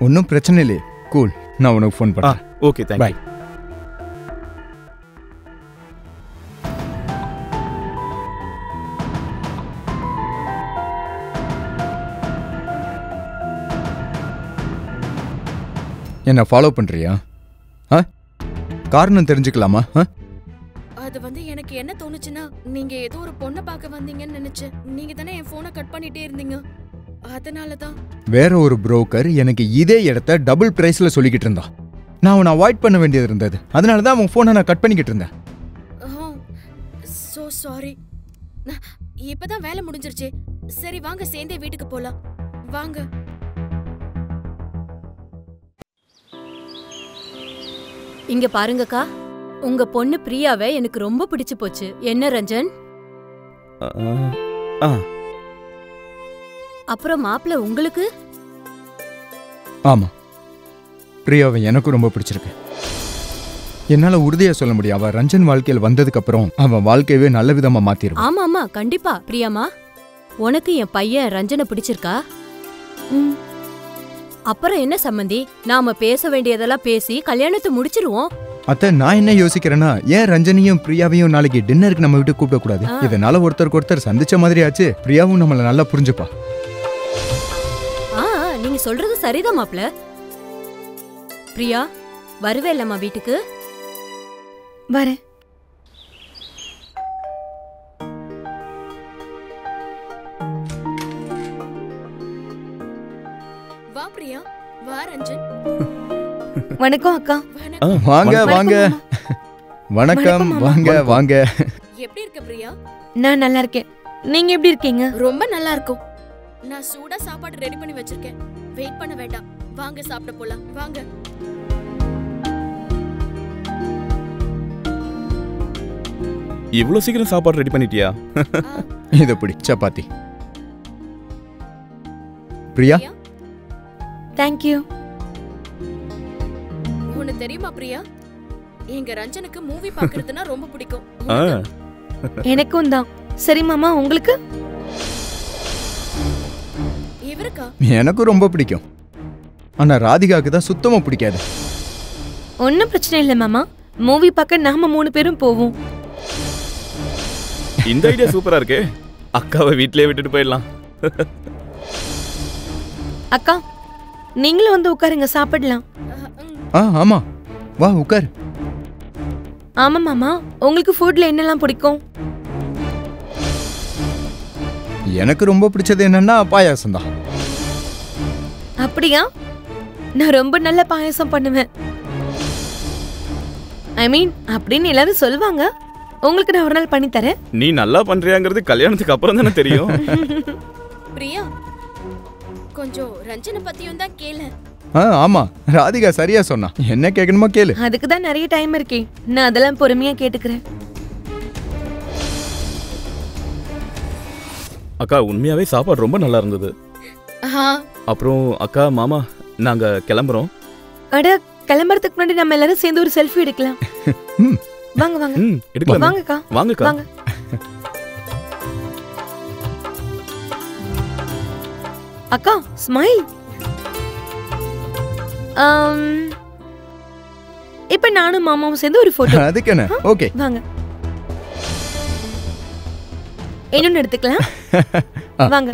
ஒன்றும் பிரச்சனை இல்லையே. கூல், நான் உனக்கு ஃபோன் பண்றேன். Okay, thanks. பாய். என்ன ஃபாலோ பண்றியா? காரணம் தெரிஞ்சுக்கலாமா? அது வந்து எனக்கு என்ன தோணுச்சுன்னா, நீங்க ஏதோ ஒரு பொண்ணை பார்க்க வந்தீங்கன்னு நினைச்சேன். நீங்க தானே என் போனை கட் பண்ணிட்டே இருந்தீங்க, அதனாலதான். வேற ஒரு புரோக்கர் எனக்கு இதே இடத்த டபுள் பிரைஸ்ல சொல்லிக்கிட்டு இருந்தா. நான் அவனை அவாய்ட் பண்ண வேண்டியது இருந்தது. அதனால தான் அவன் போனை நான் கட் பண்ணிக்கிட்டு இருந்தேன். So sorry. இப்பதான் வேலை முடிஞ்சிருச்சு. சரி வாங்க, சேர்ந்தே வீட்டுக்கு போலாம். வாங்க. இங்க பாருங்கக்கா, உங்க பொண்ணு பிரியாவை எனக்கு ரொம்ப பிடிச்சு போச்சு. என்ன ரஞ்சன்? அப்புறம் மாப்பிள்ள உங்களுக்கு? ஆமா, பிரியாவை எனக்கு ரொம்ப பிடிச்சிருக்கு. என்னால உறுதியா சொல்ல முடியும், அவ ரஞ்சன் வாழ்க்கையில் வந்ததுக்கு அப்புறம் அவன் வாழ்க்கையவே நல்ல விதமா மாத்திருவான். ஆமா ஆமா, கண்டிப்பா. பிரியாமா, உனக்கு என் பையன் ரஞ்சனை பிடிச்சிருக்கா? அப்புறம் என்ன சம்பந்தி, நாம பேச வேண்டியதெல்லாம் பேசி கல்யாணத்தை முடிச்சிருவோம். அத்தை, நான் என்ன யோசிக்கிறேன்னா, ஏன் ரஞ்சனியும் பிரியாவையும் நாளைக்கு டின்னருக்கு நம்ம வீட்டு கூப்பிட கூடாது? இதனால ஒருத்தருக்கு ஒருத்தர் சந்திச்ச மாதிரி ஆச்சு. பிரியாவும் நம்மள நல்லா புரிஞ்சுப்பா. நீங்க சொல்றது சரிதான் மாப்ள. பிரியா, வருவேலம்மா வீட்டுக்கு? வரேன். வா பிரியா, வா ரஞ்சன். வணக்கம் அக்கா. வாங்க வாங்க. வணக்கம், வாங்க வாங்க. எப்படி இருக்க பிரியா? நான் நல்லா இருக்கேன். நீங்க எப்படி இருக்கீங்க? ரொம்ப நல்லா இருக்கும். நான் சூடா சாப்பாடு ரெடி பண்ணி வச்சிருக்கேன். வெயிட் பண்ண வேண்டாம், வாங்க சாப்பிட போலாம். வாங்க. இவ்வளவு சீக்கிரம் சாப்பாடு ரெடி பண்ணிட்டியா? இத பிடி, சப்பாத்தி. பிரியா, தேங்க்யூ. உனக்கு தெரியுமா பிரியா, எங்க ரஞ்சனுக்கு மூவி பார்க்கிறதுனா ரொம்ப பிடிக்கும். எனக்கும் தான். சரி மாமா, உங்களுக்கு? இவருக்கா? எனக்கு ரொம்ப பிடிக்கும். ஆனா ராதிகாவுக்கு தான் சுத்தமா பிடிக்காது. ஒன்னும் பிரச்சனை இல்லை மாமா, மூவி பார்க்க நாம 3 பேரும் போவோம். இந்த ஐடியா சூப்பரா இருக்கே. அக்காவை வீட்லயே விட்டுட்டு போயிடலாம். அக்கா, நீங்களும் வந்து உட்காருங்க, சாப்பிடலாம். ஆமா, வா உட்கார். ஆமா மாமா, உங்களுக்கு ஃபுட்ல என்னெல்லாம் பிடிக்கும்? எனக்கு ரொம்ப பிடிச்சது என்னன்னா பாயாசம் தான். அப்படியா? நான் ரொம்ப நல்ல பாயாசம் பண்ணுவேன். ஐ மீன் அப்படின்னு எல்லாரும் சொல்லுவாங்க. உங்களுக்கு நான் ஒரு நாள் பண்ணி தரேன். நீ நல்லா பண்றியாங்கிறது கல்யாணத்துக்கு அப்புறம் தானே தெரியும். பிரியா, கொஞ்சம் ரஞ்சனை பத்தியும் தான் கேளு. ஆமா, ராதிகா சரியா சொன்னா. என்ன கேட்கணுமோ கேளு. அதுக்கு தான் நிறைய டைம் இருக்கே, நான் அதெல்லாம் பொறுமையா கேட்டுக்கிறேன். அக்கா, உண்மையாவே சாப்பாடு ரொம்ப நல்லா இருந்தது. அப்புறம் அக்கா, மாமா, நாங்க கிளம்புறோம். அட, கிளம்புறதுக்கு முன்னாடி நம்ம எல்லாரும் சேர்ந்து ஒரு செல்ஃபி எடுக்கலாம். வாங்க வாங்க. எடுக்கலாம். வாங்கக்கா, வாங்கக்கா. வாங்க. அக்கா, ஸ்மைல். இப்ப நானும் மாமாவும் சேர்ந்து ஒரு போட்டோ. அதுக்கு என்ன? ஓகே, வாங்க. இன்னொன்னு எடுத்துக்கலாம். வாங்க.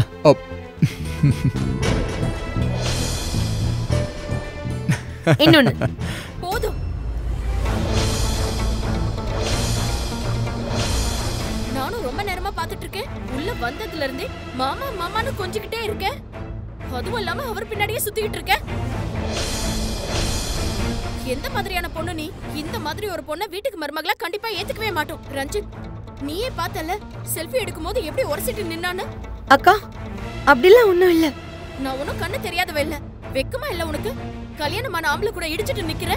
இன்னொன்னு போதும். நானும் ரொம்ப நேரமா பாத்துட்டு இருக்கேன். உள்ள வந்ததுல இருந்தே மாமா மாமான்னு கொஞ்சிக்கிட்டே இருக்கேன். அதுவும் இல்லாம அவர் பின்னாடியே சுத்திக்கிட்டு இருக்கேன். எந்த மாதிரியான பொண்ணு நீ? இந்த மாதிரி ஒரு பொண்ணை வீட்டுக்கு மருமகளா கண்டிப்பா ஏத்துக்கவே மாட்டோம். ரஞ்சித், நீயே பார்த்தல செல்ஃபி எடுக்கும்போது எப்படி உரசிட்டு நின்னான்னு. அக்கா, அப்படிலாம் ஒண்ணும் இல்ல. நான் ஒன்னும் கண்ணு தெரியாதவ இல்ல. வெக்கமா இல்ல உனக்கு? கல்யாணமான ஆம்பளை கூட இடிச்சிட்டு நிக்கிற.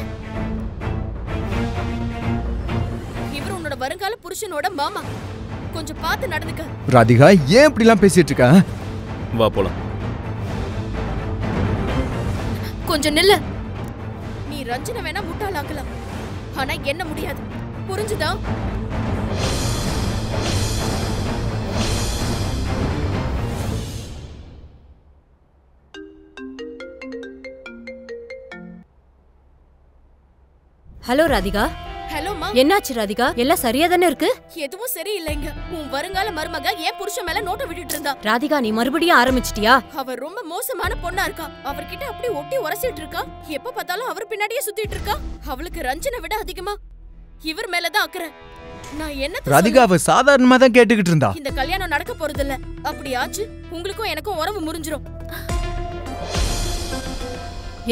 இவர் உன்னோட வருங்கால புருஷனோட மாமா. கொஞ்சம் பார்த்து நடந்துக்க. ராதிகா, ஏன் இப்படி எல்லாம் பேசிட்டு இருக்க? வா போலாம். கொஞ்சம் நில்லு. நீ ரஞ்சனை வேணா முட்டாளாக்கலாம், ஆனா என்ன முடியாது. புரிஞ்சுதா? ஹலோ ராதிகா. ஹலோ மா. என்னாச்சு ராதிகா? எல்லாம் சரியா தானே இருக்கு? எதுவும் சரியில்லைங்க. உன் வருங்கால மருமக என் புருஷன் மேல நோட்ட விட்டுட்டு இருந்தா. ராதிகா, நீ மறுபடியும் ஆரம்பிச்சிட்டியா? அவர் ரொம்ப மோசமான பொண்ணா இருக்கா. அவர்கிட்ட அப்படி ஒட்டி உரசிட்டு இருக்கா. எப்ப பார்த்தாலும் அவர் பின்னாடியே சுத்திட்டு இருக்கா. அவளுக்கு ரஞ்சனை விட அதிகமா இவர் மேலதான் அக்கறை. நான் என்ன ராதிகா, அவ சாதாரணமா தான் கேட்டுக்கிட்டு இருந்தா. இந்த கல்யாணம் நடக்க போறது இல்ல. அப்படி ஆச்சு உங்களுக்கும் எனக்கும் உறவு முறிஞ்சிரும்.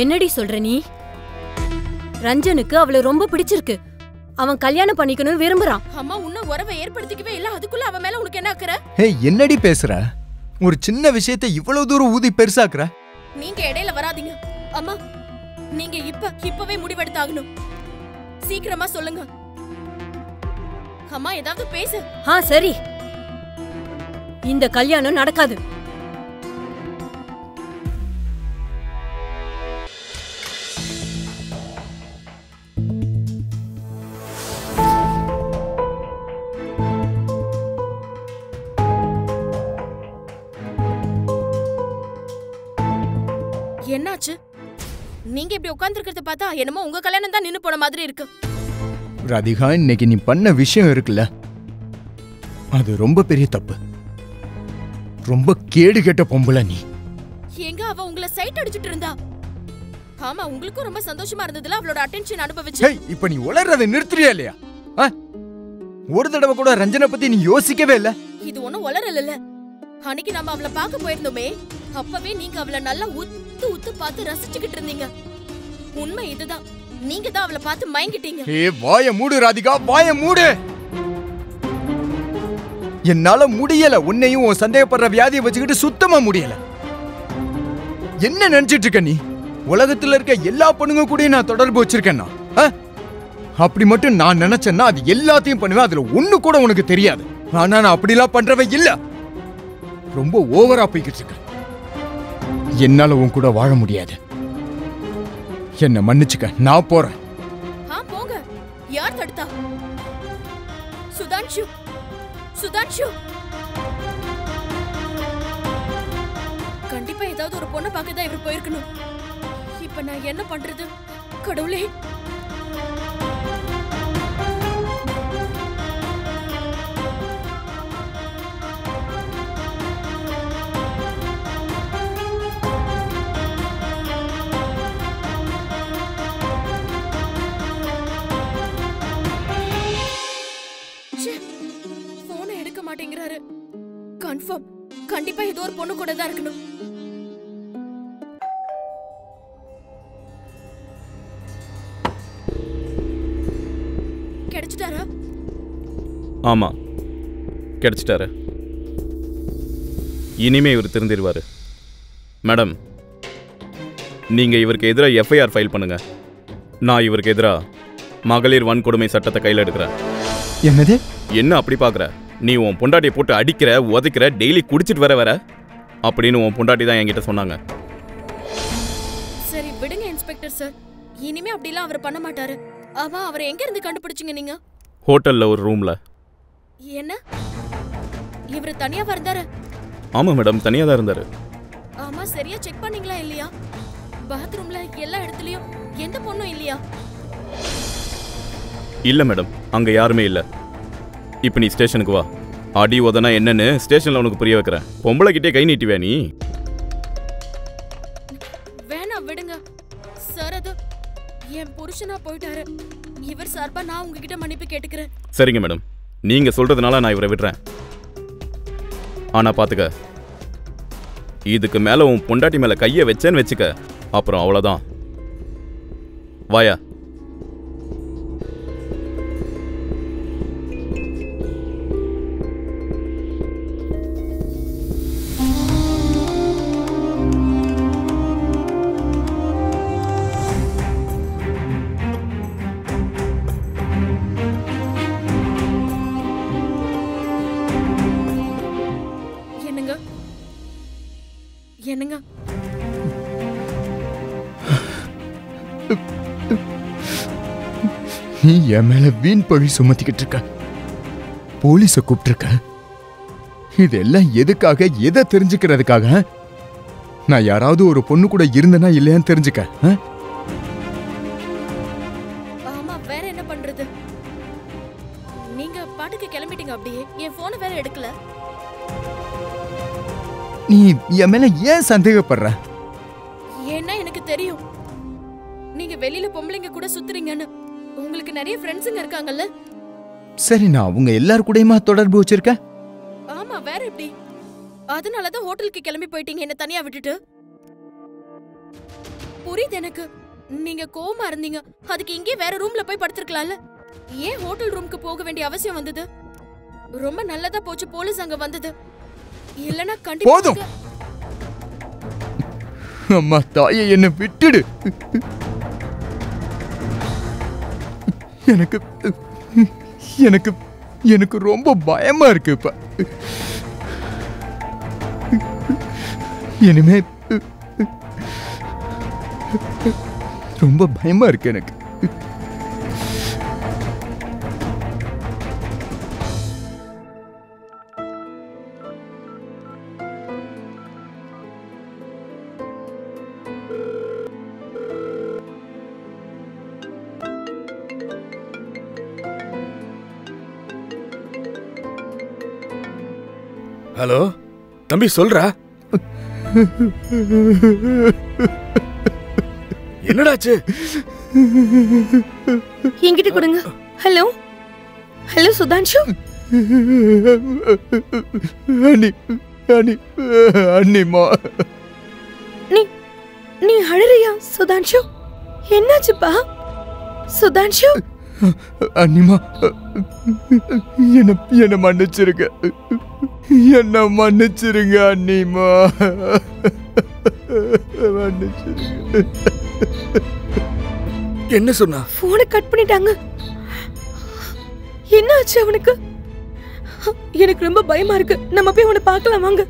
என்னடி சொல்ற நீ? ரஞ்சனுக்கு அவளை ரொம்ப பிடிச்சிருக்கு. அவன் கல்யாணம் பண்ணிக்கணும்னு விரும்புறான். அம்மா, உன்ன உறவை ஏற்படுத்திக்கவே இல்ல. அதுக்குள்ள அவன் மேல உனக்கு என்ன அக்கறை? ஹே, என்னடி பேசுற? ஒரு சின்ன விஷயத்தை இவ்வளவு தூரம் ஊதி பெருசாக்குற. நீங்க இடையில வராதீங்க. அம்மா, நீங்க இப்பவே முடிவெடுத்தாகணும். சீக்கிரமா சொல்லுங்க. அம்மா, ஏதாவது பேசு. சரி, இந்த கல்யாணம் நடக்காது. என்னாச்சு? நீங்க இப்படி உட்கார்ந்திருக்கிறத பார்த்தா என்னமோ உங்க கல்யாணம் தான் நின்னு போன மாதிரி இருக்கு. ராதிகா, இன்னைக்கு நீ பண்ண விஷயம் இருக்குல்ல, அது ரொம்ப பெரிய தப்பு. ரொம்ப கேடு கெட்ட பொம்பளை நீ. எங்க அவ உங்களை சைட் அடிச்சிட்டு இருந்தா? ஆமா, உங்களுக்கும் ரொம்ப சந்தோஷமா இருந்ததுல அவளோட அட்டென்ஷன் அனுபவிச்சு. ஹே, இப்ப நீ உளறதை நிறுத்துறியா இல்லையா? ஒரு தடவை கூட ரஞ்சனை பத்தி நீ யோசிக்கவே இல்ல. இது ஒண்ணும் உளறல இல்ல. அன்னைக்கு நம்ம அவளை பார்க்க போயிருந்தோமே, அப்பவே நீங்க அவளை நல்லா உத்து பார்த்து ரசிச்சுக்கிட்டு இருந்தீங்க. உண்மை இதுதான். நீங்க தான் அவளை பார்த்து மயங்கிட்டீங்க. வாய மூடு ராதிகா, வாய மூடு. என்னால முடியல. உன்னையும் உன் சந்தேகப்படுற வியாதியை வச்சுக்கிட்டு சுத்தமா முடியல. என்ன நினைச்சிட்டு இருக்க நீ? உலகத்துல இருக்க எல்லா பொண்ணுங்க கூட நான் தொடர்பு வச்சிருக்கேன்னா? அப்படி மட்டும் நான் நினைச்சேன்னா அது எல்லாத்தையும் பண்ணுவேன். அதுல ஒண்ணு கூட உனக்கு தெரியாது. ஆனா நான் அப்படிலாம் பண்றவ இல்ல. ரொம்ப ஓவரா போய்கிட்டு இருக்க. என்னால உன் கூட வாழ முடியாது. என்ன மன்னிச்சுக்க, நான் போறேன். போங்க. யார் தடுத்தா? சுதான்ஷு, சுதான்ஷு. கண்டிப்பா ஏதாவது ஒரு பொண்ணை பார்க்க தான் இவர் போயிருக்கணும். இப்ப நான் என்ன பண்றது? கடவுளே. போனை எடுக்க மாட்டேங்கிறாரு. கன்ஃபார்ம் கண்டிப்பா ஏதோ ஒரு பொண்ணு கூட தான் இருக்கணும். கிடைச்சிட்டாரா? ஆமா, கிடைச்சிட்டாரு. இனிமே இவர் திருந்திருவாரு. மேடம், நீங்க இவருக்கு எதிராக எஃப்ஐஆர் ஃபைல் பண்ணுங்க. நான் இவருக்கு எதிராக மகளிர் வன்கொடுமை சட்டத்தை கையில் எடுக்கிறேன். என்னது? என்ன அப்படி பார்க்குற? நீ உன் பொண்டாட்டியை போட்டு அடிக்கிற, உதைக்கிற, டெய்லி குடிச்சிட்டு வர அப்படின்னு உன் பொண்டாட்டி தான் என்கிட்ட சொன்னாங்க. சரி விடுங்க இன்ஸ்பெக்டர் சார், இனிமே அப்படிலாம் அவர் பண்ண மாட்டாரு. ஆமா, அவரை எங்க இருந்து கண்டுபிடிச்சீங்க நீங்க? ஹோட்டல்ல ஒரு ரூம்ல. என்ன, இவர் தனியாவா இருந்தாரு? ஆமா மேடம், தனியா தான் இருந்தாரு. ஆமா, சரியா செக் பண்ணீங்களா இல்லையா? பாத்ரூம்ல எல்லா இடத்துலயும் எந்த பொண்ணும் இல்லையா? இல்ல மேடம், அங்க யாருமே இல்ல. இப்ப நீ ஸ்டேஷனுக்கு வா. அடி உதனா என்னன்னு ஸ்டேஷன்ல உனக்கு புரிய வைக்கிறேன். பொம்பளை கிட்டே கை நீட்டுவே நீ? வேணாம் விடுங்க சார், அது என் புருஷனா போயிட்டாரு. இவர் சார்பா நான் உங்ககிட்ட மன்னிப்பு கேட்டுக்கிறேன். சரிங்க மேடம், நீங்க சொல்றதுனால நான் இவரை விடுறேன். ஆனா பாத்துக்க, இதுக்கு மேல உன் பொண்டாட்டி மேல கைய வச்சேன்னு வச்சுக்க, அப்புறம் அவ்வளவுதான். வாயா. என்னங்க? நீ என் மேல வீண் பழி சுமத்திக்கிட்டு இருக்க. போலீஸ கூப்பிட்டிருக்க. இதெல்லாம் எதுக்காக? எதை தெரிஞ்சுக்கிறதுக்காக? நான் யாராவது ஒரு பொண்ணு கூட இருந்தனா இல்லையான்னு தெரிஞ்சுக்க. ஆமா, வேற என்ன பண்றது? நீங்க பாட்டுக்கு கிளம்பிட்டீங்க. அப்படியே என் போனை வேற எடுக்கல. நீ என் மேல ஏன் சந்தேகப்படுற? ஏன்னா எனக்கு தெரியும் நீங்க வெளியில பொம்பளைங்க கூட சுத்துறீங்கன்னு. உங்களுக்கு நிறைய ஃப்ரெண்ட்ஸுங்க இருக்காங்கல்ல? சரி, நான் அவங்க எல்லார் கூடயுமா தொடர்பு வச்சிருக்க? ஆமா, வேற எப்படி? அதனாலதான் ஹோட்டலுக்கு கிளம்பி போயிட்டீங்க என்ன தனியா விட்டுட்டு. புரியுது எனக்கு, நீங்க கோவமா இருந்தீங்க. அதுக்கு இங்கே வேற ரூம்ல போய் படுத்திருக்கலாம்ல. ஏன் ஹோட்டல் ரூமுக்கு போக வேண்டிய அவசியம் வந்தது? ரொம்ப நல்லதா போச்சு போலீஸ் அங்க வந்தது. இல்லனா கண்டிப்பா போதும். அம்மா தாயே, என்ன விட்டுடு. எனக்கு எனக்கு எனக்கு ரொம்ப பயமா இருக்கு இப்ப. இனிமே ரொம்ப பயமா இருக்கு எனக்கு. ஹலோ தம்பி, சொல்றா. என்னடாச்சு? என்கிட்ட கொடுங்க. Hello hello Sudhanshu. அண்ணிமா, நீ அழறியா சுதான்ஷு? என்னாச்சுப்பா சுதான்ஷு? அண்ணிமா, என்ன மன்னிச்சிருங்க. என்ன மன்னிச்சிருங்க அண்ணிமா, மன்னிச்சிருங்க. என்ன சொன்னா? போனை கட் பண்ணிட்டாங்க. என்ன ஆச்சு அவனுக்கு? எனக்கு ரொம்ப பயமா இருக்கு. நம்ம போய் அவனை பார்க்கலாம் வாங்க.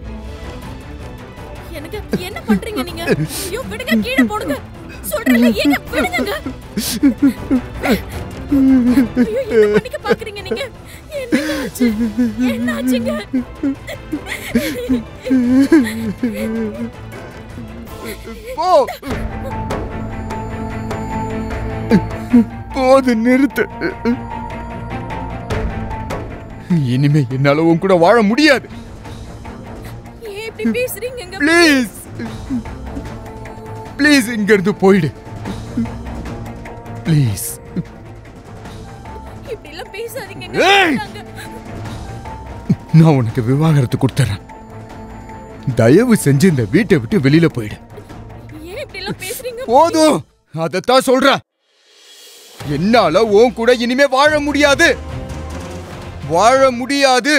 எனக்கு என்ன பண்றீங்க நீங்க? ஐயோ விடுங்க, கீழே போடுங்க. சொல்றல ஏங்க விடுங்க. ஐயோ என்ன பண்ணிக்க பாக்குறீங்க நீங்க? என்னாச்சுங்க? போ போது நிறுத்து. இனிமே என்னால உன் கூட வாழ முடியாது. ஏன் இப்படி பேசுறீங்க? ப்ளீஸ் ப்ளீஸ் இங்க இருந்து போயிடு. ப்ளீஸ் இப்படி எல்லாம் பேசாதீங்க. நான் உனக்கு விவாகரத்து கொடுத்துறேன். தயவு செஞ்சு இந்த வீட்டை விட்டு வெளியில போயிடு. ஏன் இப்படி எல்லாம் பேசுறீங்க? போதும், அதத்தான் சொல்றேன். என்னால உன் கூட இனிமே வாழ முடியாது. வாழ முடியாது.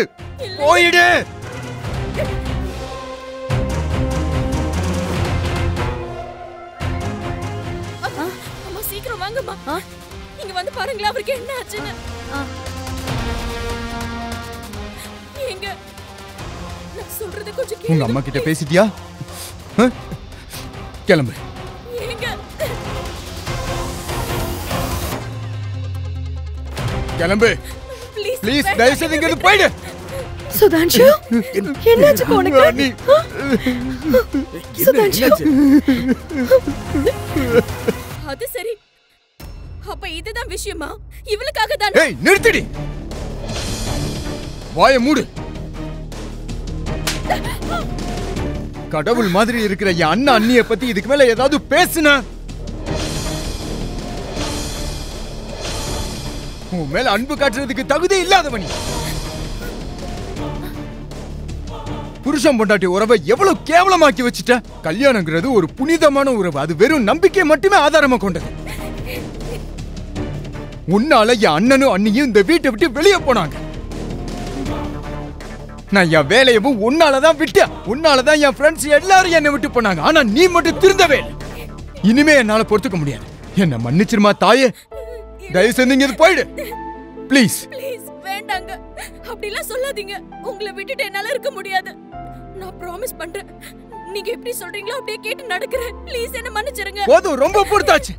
போயிடு. அம்மா சீக்கிரம் வாங்கம்மா. இங்க வந்து பாருங்களா அவருக்கு என்ன ஆச்சுன்னு. எங்க நான் சொல்றது கொஞ்சம் கேளுங்க. உங்க அம்மா கிட்ட பேசிட்டியா? கிளம்பு. ஏங்க கிளம்பு. ப்ளீஸ் தயவு செய்து இங்க இருந்து போயிடு. சுதான்ஷு என்னாச்சு உனக்கு? சுதான்ஷு அது சரி. அப்ப இதுதான் விஷயமா? இவளுக்காக தான். ஏய் நிறுத்திடி. வாயை மூடு. கடவுள் மாதிரி இருக்கிற என் அண்ணா அண்ணிய பத்தி இதுக்கு மேல ஏதாவது பேசுன உன் மேல அன்பு காட்டுறதுக்கு தகுதி இல்லாதவனி. புருஷன் பொண்டாட்டி உறவை எவ்வளவு கேவலமாக்கி வச்சுட்ட. கல்யாணங்கிறது ஒரு புனிதமான உறவு. அது வெறும் நம்பிக்கை மட்டுமே ஆதாரமா கொண்டது. உன்னால என் அண்ணனும் அண்ணியும் இந்த வீட்டை விட்டு வெளியே போனாங்க. நான் என் வேலையவும் உன்னாலதான் விட்டேன். உன்னாலதான் என் ஃப்ரெண்ட்ஸ் எல்லாரும் என்னை விட்டு போனாங்க. ஆனா நீ மட்டும் திருந்தவே இல்லை. இனிமே என்னால பொறுத்துக்க முடியாது. என்ன மன்னிச்சிருமா தாயே. தயவு செஞ்சு இங்க போயிடு. ப்ளீஸ் ப்ளீஸ் வேண்டாங்க. அப்படிலாம் சொல்லாதீங்க. உங்களை விட்டுட்டு என்னால இருக்க முடியாது. நான் ப்ராமிஸ் பண்றேன். நீங்க எப்படி சொல்றீங்களோ அப்படியே கேட்டு நடக்கிறேன். ப்ளீஸ் என்ன மன்னிச்சிருங்க. போதும், ரொம்ப பொறுத்தாச்சு.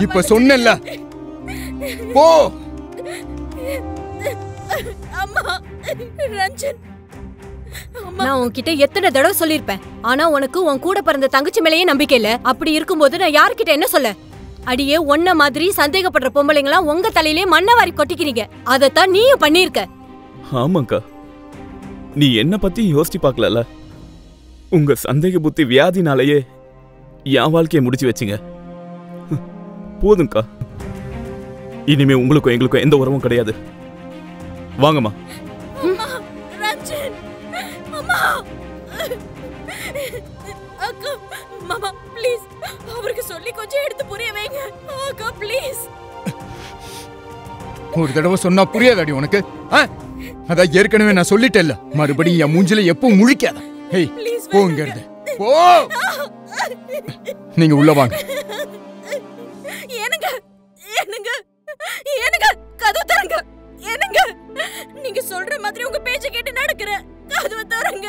இப்ப சொன்னேன்ல, போ. அம்மா ரஞ்சன், நான் உன்கிட்ட எத்தனை தடவை சொல்லிருப்பேன். ஆனா உனக்கு உன் கூட பிறந்த தங்கச்சி மேலேயே நம்பிக்கை இல்ல. அப்படி இருக்கும்போது நான் யார்கிட்ட என்ன சொல்ல? அடியே ஒன்ன மாதிரி சந்தேகப்படுற பொம்பளைங்களாம் உங்க தலையிலே மண்ணை வாரி கொட்டிக்கிறீங்க. அதத்தான் நீயும் பண்ணிருக்க. ஆமாக்கா, நீ என்ன பத்தி யோசிச்சு பார்க்கல. உங்க சந்தேக புத்தி வியாதினாலேயே என் வாழ்க்கையை முடிச்சு வச்சிங்க. போதும்க்கா, இனிமே உங்களுக்கும் எங்களுக்கும் எந்த உறவும் கிடையாது. வாங்கம்மா. ரஞ்சன், அம்மா, அக்கா, மாமா ப்ளீஸ் அவருக்கு சொல்லி கொஞ்சம் எடுத்து புரிய வைங்க. அக்கா ப்ளீஸ். ஒரு தடவை சொன்னா புரியாதாடி உனக்கு? அதான் ஏற்கனவே நான் சொல்லிட்டேன்ல. மறுபடியும் என் மூஞ்சில எப்பவும் முழிக்காத. ஹேய், போங்க இருந்து. போ. நீங்க உள்ள வாங்க. ஏனுங்க ஏனுங்க ஏனுங்க கதவு தரங்க. ஏனுங்க நீங்க சொல்ற மாதிரி உங்க பேச்ச கேட்டு நடக்கிறேன். கதவு தரங்க.